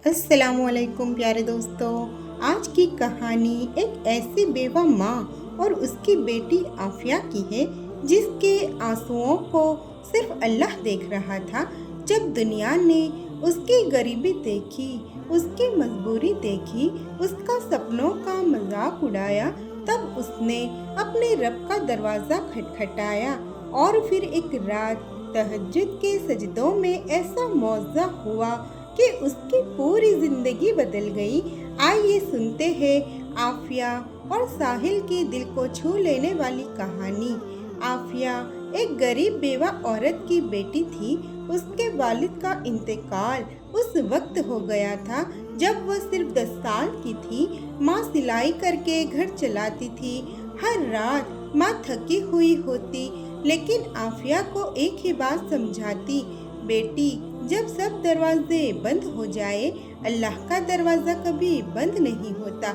अस्सलामु अलैकुम प्यारे दोस्तों। आज की कहानी एक ऐसी बेवा माँ और उसकी बेटी आफिया की है जिसके आंसुओं को सिर्फ अल्लाह देख रहा था। जब दुनिया ने उसकी गरीबी देखी, उसकी मजबूरी देखी, उसका सपनों का मजाक उड़ाया, तब उसने अपने रब का दरवाज़ा खटखटाया। और फिर एक रात तहज्जुद के सजदों में ऐसा मौज़ा हुआ कि उसकी पूरी जिंदगी बदल गई। आइए सुनते हैं आफिया और साहिल की दिल को छू लेने वाली कहानी। आफिया एक गरीब बेवा औरत की बेटी थी। उसके वालिद का इंतकाल उस वक्त हो गया था जब वह सिर्फ 10 साल की थी। माँ सिलाई करके घर चलाती थी। हर रात माँ थकी हुई होती, लेकिन आफिया को एक ही बात समझाती, बेटी जब सब दरवाजे बंद हो जाए, अल्लाह का दरवाज़ा कभी बंद नहीं होता।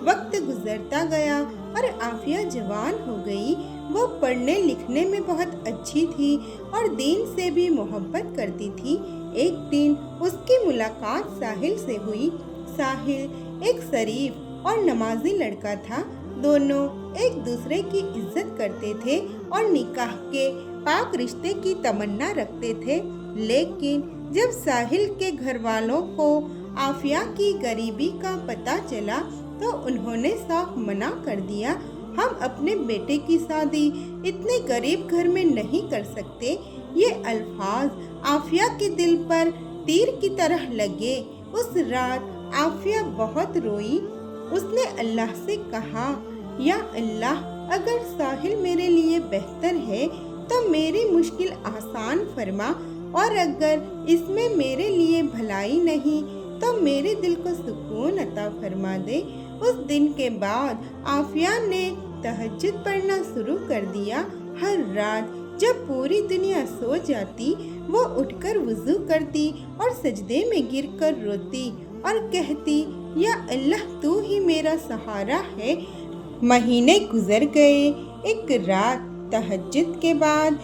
वक्त गुजरता गया और आफिया जवान हो गई। वो पढ़ने लिखने में बहुत अच्छी थी और दीन से भी मोहब्बत करती थी। एक दिन उसकी मुलाकात साहिल से हुई। साहिल एक शरीफ और नमाजी लड़का था। दोनों एक दूसरे की इज्जत करते थे और निकाह के पाक रिश्ते की तमन्ना रखते थे। लेकिन जब साहिल के घर वालों को आफिया की गरीबी का पता चला तो उन्होंने साफ मना कर दिया। हम अपने बेटे की शादी इतने गरीब घर में नहीं कर सकते। ये अल्फाज आफिया के दिल पर तीर की तरह लगे। उस रात आफिया बहुत रोई। उसने अल्लाह से कहा, या अल्लाह, अगर साहिल मेरे लिए बेहतर है तो मेरी मुश्किल आसान फरमा, और अगर इसमें मेरे लिए भलाई नहीं तो मेरे दिल को सुकून अता फरमा दे। उस दिन के बाद आफिया ने तहज्जुद पढ़ना शुरू कर दिया। हर रात जब पूरी दुनिया सो जाती, वो उठकर वुज़ू करती और सजदे में गिरकर रोती और कहती, या अल्लाह, तू ही मेरा सहारा है। महीने गुजर गए। एक रात तहज्जुद के बाद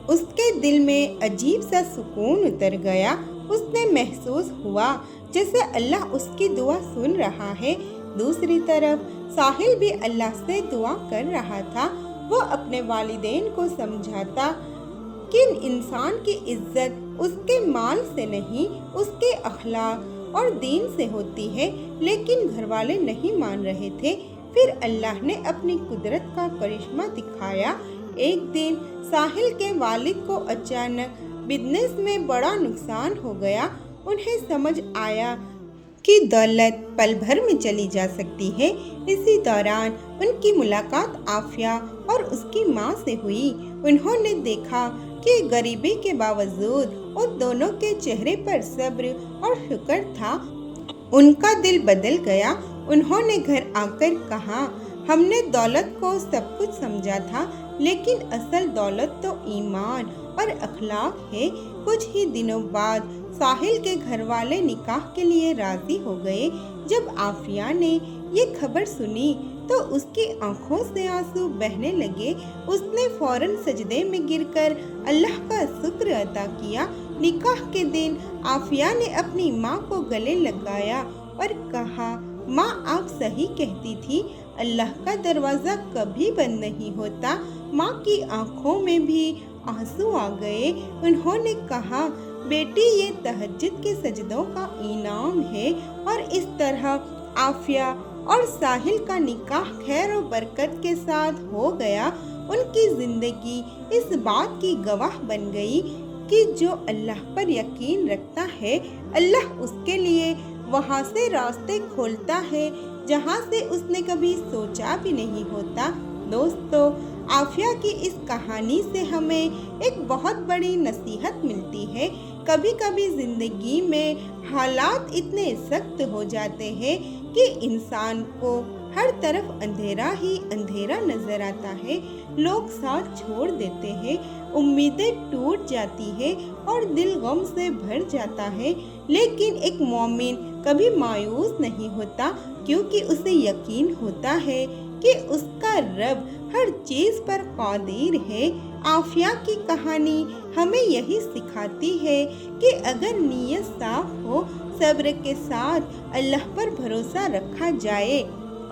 उसके दिल में अजीब सा सुकून उतर गया। उसने महसूस हुआ जैसे अल्लाह उसकी दुआ सुन रहा है। दूसरी तरफ साहिल भी अल्लाह से दुआ कर रहा था। वो अपने वालिदैन को समझाता कि इंसान की इज्जत उसके माल से नहीं, उसके अखलाक और दीन से होती है, लेकिन घर वाले नहीं मान रहे थे। फिर अल्लाह ने अपनी कुदरत का करिश्मा दिखाया। एक दिन साहिल के वालिद को अचानक बिजनेस में बड़ा नुकसान हो गया। उन्हें समझ आया कि दौलत पल भर में चली जा सकती है। इसी दौरान उनकी मुलाकात आफिया और उसकी माँ से हुई। उन्होंने देखा कि गरीबी के बावजूद उन दोनों के चेहरे पर सब्र और शुक्र था। उनका दिल बदल गया। उन्होंने घर आकर कहा, हमने दौलत को सब कुछ समझा था, लेकिन असल दौलत तो ईमान और अखलाक है। कुछ ही दिनों बाद साहिल के घर वाले निकाह के लिए राजी हो गए। जब आफिया ने ये खबर सुनी तो उसकी आंखों से आंसू बहने लगे। उसने फौरन सजदे में गिरकर अल्लाह का शुक्र अदा किया। निकाह के दिन आफिया ने अपनी माँ को गले लगाया और कहा, माँ, आप सही कहती थी, अल्लाह का दरवाज़ा कभी बंद नहीं होता। माँ की आंखों में भी आंसू आ गए। उन्होंने कहा, बेटी, ये तहज्जुद के सजदों का इनाम है। और इस तरह आफिया और साहिल का निकाह खैर और बरकत के साथ हो गया। उनकी जिंदगी इस बात की गवाह बन गई कि जो अल्लाह पर यकीन रखता है, अल्लाह उसके लिए वहाँ से रास्ते खोलता है जहाँ से उसने कभी सोचा भी नहीं होता। दोस्तों, आफिया की इस कहानी से हमें एक बहुत बड़ी नसीहत मिलती है। कभी कभी ज़िंदगी में हालात इतने सख्त हो जाते हैं कि इंसान को हर तरफ अंधेरा ही अंधेरा नजर आता है। लोग साथ छोड़ देते हैं, उम्मीदें टूट जाती है और दिल गम से भर जाता है। लेकिन एक मोमिन कभी मायूस नहीं होता, क्योंकि उसे यकीन होता है कि उसका रब हर चीज़ पर कादिर है। आफिया की कहानी हमें यही सिखाती है कि अगर नीयत साफ हो, सब्र के साथ अल्लाह पर भरोसा रखा जाए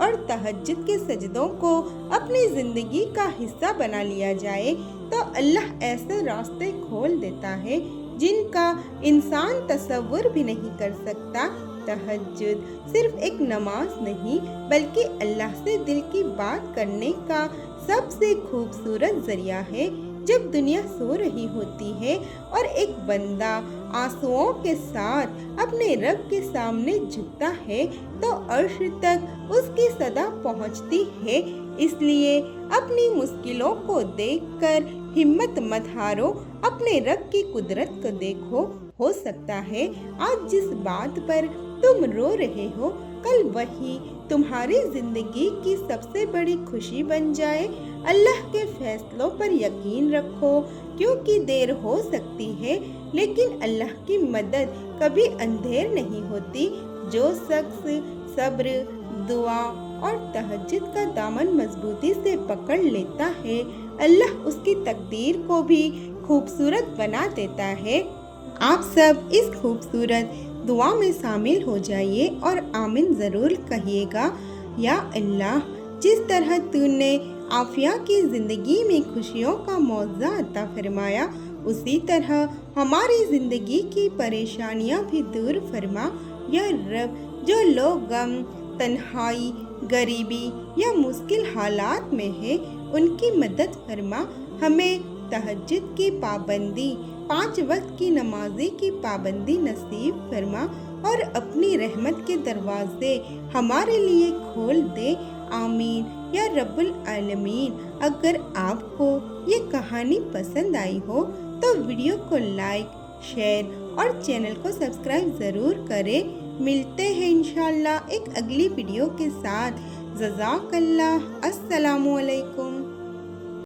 और तहज्जुद के सजदों को अपनी ज़िंदगी का हिस्सा बना लिया जाए तो अल्लाह ऐसे रास्ते खोल देता है जिनका इंसान तसव्वुर भी नहीं कर सकता। तहज्जुद सिर्फ एक नमाज नहीं बल्कि अल्लाह से दिल की बात करने का सबसे खूबसूरत जरिया है। जब दुनिया सो रही होती है और एक बंदा आंसुओं के साथ अपने रब के सामने झुकता है तो अर्श तक उसकी सदा पहुंचती है। इसलिए अपनी मुश्किलों को देखकर हिम्मत मत हारो, अपने रब की कुदरत को देखो। हो सकता है आज जिस बात पर तुम रो रहे हो कल वही तुम्हारी जिंदगी की सबसे बड़ी खुशी बन जाए। अल्लाह के फैसलों पर यकीन रखो क्योंकि देर हो सकती है लेकिन अल्लाह की मदद कभी अंधेर नहीं होती। जो शख्स सब्र, दुआ और तहज्जुद का दामन मजबूती से पकड़ लेता है अल्लाह उसकी तकदीर को भी खूबसूरत बना देता है। आप सब इस खूबसूरत दुआ में शामिल हो जाइए और आमीन ज़रूर कहिएगा। या अल्लाह, जिस तरह तूने आफिया की ज़िंदगी में खुशियों का मौज़ा अता फरमाया उसी तरह हमारी ज़िंदगी की परेशानियां भी दूर फरमा। या रब, जो लोग गम, तन्हाई, गरीबी या मुश्किल हालात में है उनकी मदद फरमा। हमें तहज्जुद की पाबंदी, 5 वक्त की नमाज़ी की पाबंदी नसीब फरमा और अपनी रहमत के दरवाजे हमारे लिए खोल दे। आमीन या रब्बुल आलमीन। अगर आपको ये कहानी पसंद आई हो तो वीडियो को लाइक, शेयर और चैनल को सब्सक्राइब ज़रूर करें। मिलते हैं इंशाल्लाह एक अगली वीडियो के साथ। जज़ाकल्लाह। अस्सलामु अलैकुम।